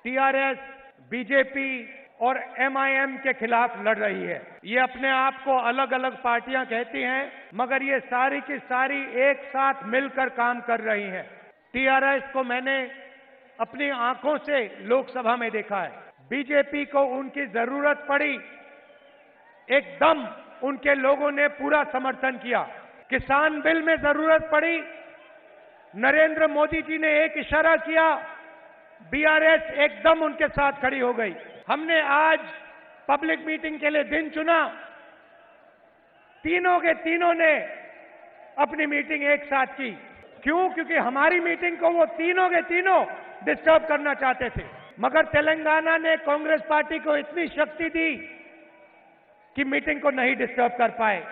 TRS, BJP और MIM के खिलाफ लड़ रही है। ये अपने आप को अलग अलग पार्टियां कहती हैं, मगर ये सारी की सारी एक साथ मिलकर काम कर रही हैं। टीआरएस को मैंने अपनी आंखों से लोकसभा में देखा है। बीजेपी को उनकी जरूरत पड़ी, एकदम उनके लोगों ने पूरा समर्थन किया। किसान बिल में जरूरत पड़ी, नरेंद्र मोदी जी ने एक इशारा किया, बीआरएस एकदम उनके साथ खड़ी हो गई। हमने आज पब्लिक मीटिंग के लिए दिन चुना, तीनों के तीनों ने अपनी मीटिंग एक साथ की। क्यों? क्योंकि हमारी मीटिंग को वो तीनों के तीनों डिस्टर्ब करना चाहते थे, मगर तेलंगाना ने कांग्रेस पार्टी को इतनी शक्ति दी कि मीटिंग को नहीं डिस्टर्ब कर पाए।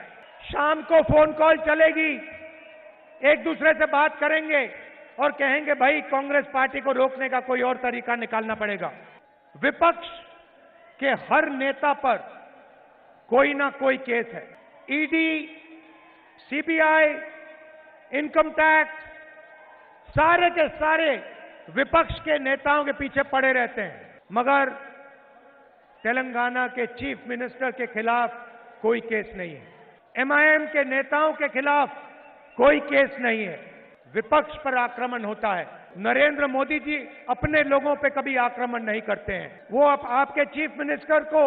शाम को फोन कॉल चलेगी, एक दूसरे से बात करेंगे और कहेंगे भाई कांग्रेस पार्टी को रोकने का कोई और तरीका निकालना पड़ेगा। विपक्ष के हर नेता पर कोई ना कोई केस है। ईडी, सीबीआई, इनकम टैक्स, सारे के सारे विपक्ष के नेताओं के पीछे पड़े रहते हैं, मगर तेलंगाना के चीफ मिनिस्टर के खिलाफ कोई केस नहीं है। एमआईएम के नेताओं के खिलाफ कोई केस नहीं है। विपक्ष पर आक्रमण होता है। नरेंद्र मोदी जी अपने लोगों पे कभी आक्रमण नहीं करते हैं। वो आपके चीफ मिनिस्टर को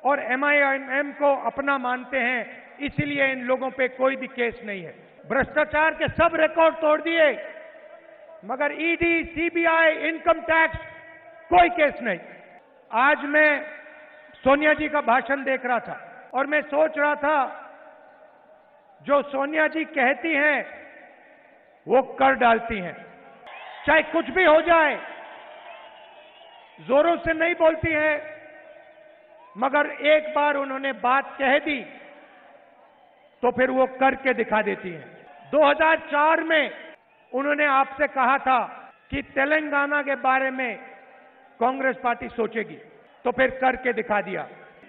और एमआईएम को अपना मानते हैं, इसीलिए इन लोगों पे कोई भी केस नहीं है। भ्रष्टाचार के सब रिकॉर्ड तोड़ दिए, मगर ईडी, सीबीआई, इनकम टैक्स कोई केस नहीं। आज मैं सोनिया जी का भाषण देख रहा था और मैं सोच रहा था, जो सोनिया जी कहती हैं वो कर डालती हैं। चाहे कुछ भी हो जाए, जोरों से नहीं बोलती हैं, मगर एक बार उन्होंने बात कह दी तो फिर वो करके दिखा देती हैं। 2004 में उन्होंने आपसे कहा था कि तेलंगाना के बारे में कांग्रेस पार्टी सोचेगी, तो फिर करके दिखा दिया।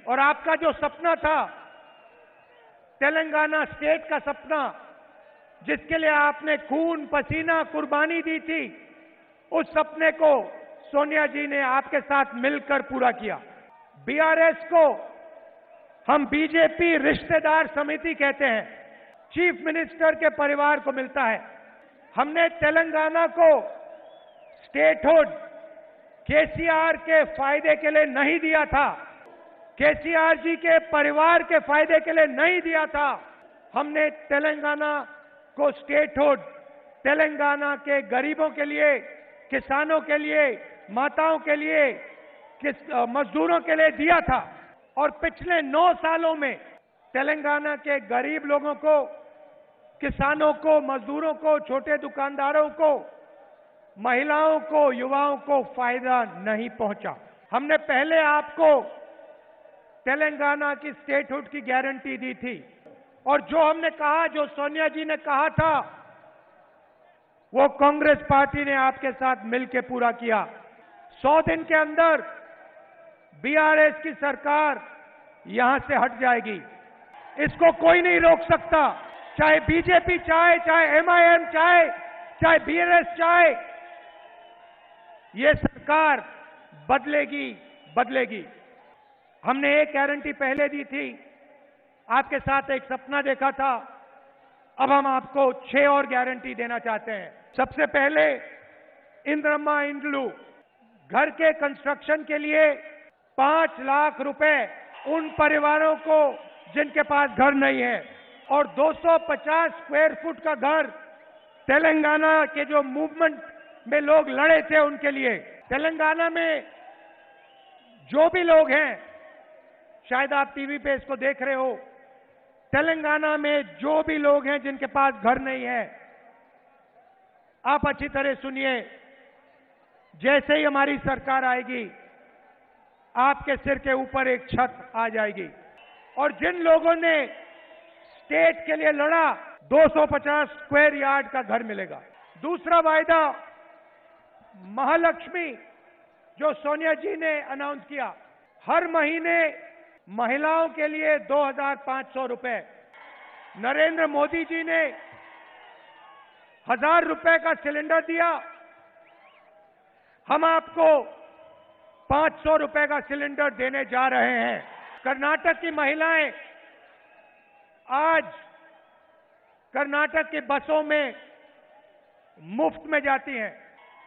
और आपका जो सपना था, तेलंगाना स्टेट का सपना, जिसके लिए आपने खून पसीना कुर्बानी दी थी, उस सपने को सोनिया जी ने आपके साथ मिलकर पूरा किया। बीआरएस को हम बीजेपी रिश्तेदार समिति कहते हैं, चीफ मिनिस्टर के परिवार को मिलता है। हमने तेलंगाना को स्टेटहुड केसीआर के फायदे के लिए नहीं दिया था, केसीआर जी के परिवार के फायदे के लिए नहीं दिया था। हमने तेलंगाना को स्टेटहुड तेलंगाना के गरीबों के लिए, किसानों के लिए, माताओं के लिए, मजदूरों के लिए दिया था। और पिछले 9 सालों में तेलंगाना के गरीब लोगों को, किसानों को, मजदूरों को, छोटे दुकानदारों को, महिलाओं को, युवाओं को फायदा नहीं पहुंचा। हमने पहले आपको तेलंगाना की स्टेटहुड की गारंटी दी थी, और जो हमने कहा, जो सोनिया जी ने कहा था, वो कांग्रेस पार्टी ने आपके साथ मिलकर पूरा किया। 100 दिन के अंदर बीआरएस की सरकार यहां से हट जाएगी। इसको कोई नहीं रोक सकता, चाहे बीजेपी चाहे, चाहे एमआईएम चाहे, चाहे बीआरएस चाहे। ये सरकार बदलेगी, बदलेगी। हमने एक गारंटी पहले दी थी, आपके साथ एक सपना देखा था, अब हम आपको 6 और गारंटी देना चाहते हैं। सबसे पहले इंद्रम्मा इंड्लू, घर के कंस्ट्रक्शन के लिए 5 लाख रुपए उन परिवारों को जिनके पास घर नहीं है, और 250 स्क्वायर फुट का घर तेलंगाना के जो मूवमेंट में लोग लड़े थे उनके लिए। तेलंगाना में जो भी लोग हैं, शायद आप टीवी पे इसको देख रहे हो, तेलंगाना में जो भी लोग हैं जिनके पास घर नहीं है, आप अच्छी तरह सुनिए, जैसे ही हमारी सरकार आएगी, आपके सिर के ऊपर एक छत आ जाएगी। और जिन लोगों ने स्टेट के लिए लड़ा, 250 स्क्वायर यार्ड का घर मिलेगा। दूसरा वायदा, महालक्ष्मी, जो सोनिया जी ने अनाउंस किया, हर महीने महिलाओं के लिए 2500 रुपए। नरेंद्र मोदी जी ने 1000 रुपए का सिलेंडर दिया। हम आपको 500 रुपए का सिलेंडर देने जा रहे हैं। कर्नाटक की महिलाएं आज कर्नाटक की बसों में मुफ्त में जाती हैं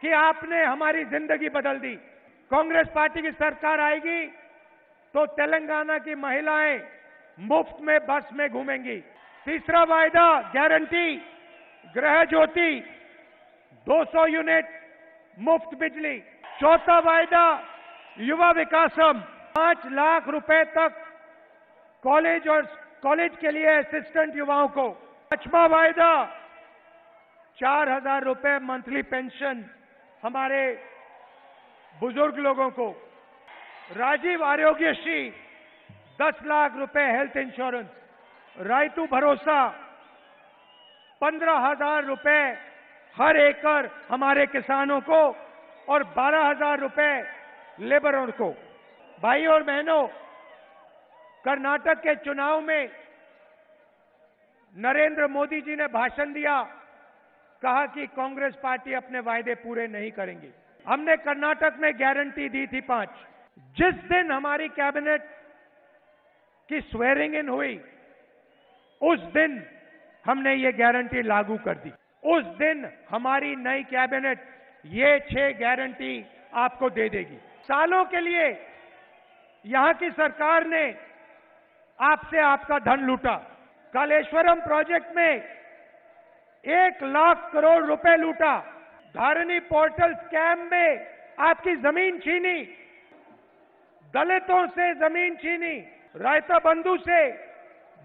कि आपने हमारी जिंदगी बदल दी। कांग्रेस पार्टी की सरकार आएगी तो तेलंगाना की महिलाएं मुफ्त में बस में घूमेंगी। तीसरा वायदा गारंटी गृह ज्योति 200 यूनिट मुफ्त बिजली। चौथा वायदा युवा विकासम 5 लाख रुपए तक कॉलेज के लिए असिस्टेंट युवाओं को। पांचवा वायदा 4,000 रुपए मंथली पेंशन हमारे बुजुर्ग लोगों को। राजीव आरोग्यश्री 10 लाख रुपए हेल्थ इंश्योरेंस। रायतू भरोसा 15,000 रुपए हर एकड़ हमारे किसानों को और 12,000 रुपए लेबरों को। भाई और बहनों, कर्नाटक के चुनाव में नरेंद्र मोदी जी ने भाषण दिया, कहा कि कांग्रेस पार्टी अपने वायदे पूरे नहीं करेंगी। हमने कर्नाटक में गारंटी दी थी 5। जिस दिन हमारी कैबिनेट की स्वेरिंग इन हुई उस दिन हमने ये गारंटी लागू कर दी। उस दिन हमारी नई कैबिनेट ये 6 गारंटी आपको दे देगी। सालों के लिए यहां की सरकार ने आपसे आपका धन लूटा। कालेश्वरम प्रोजेक्ट में 1 लाख करोड़ रुपए लूटा। धारनी पोर्टल स्कैम में आपकी जमीन छीनी, दलितों से जमीन छीनी, रायता बंधु से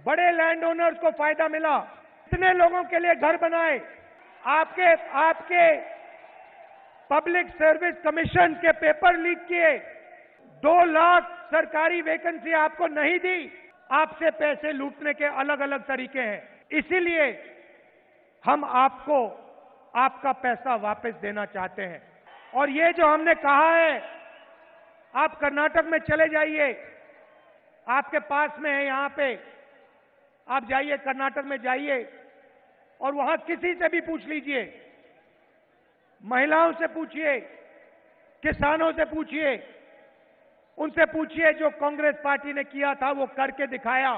बड़े लैंड ओनर्स को फायदा मिला। इतने लोगों के लिए घर बनाए। आपके पब्लिक सर्विस कमीशन के पेपर लीक किए। 2 लाख सरकारी वैकेंसी आपको नहीं दी। आपसे पैसे लूटने के अलग अलग तरीके हैं। इसीलिए हम आपको आपका पैसा वापस देना चाहते हैं। और ये जो हमने कहा है, आप कर्नाटक में चले जाइए, आपके पास में है यहां पे, आप जाइए कर्नाटक में जाइए और वहां किसी से भी पूछ लीजिए, महिलाओं से पूछिए, किसानों से पूछिए, उनसे पूछिए जो कांग्रेस पार्टी ने किया था वो करके दिखाया।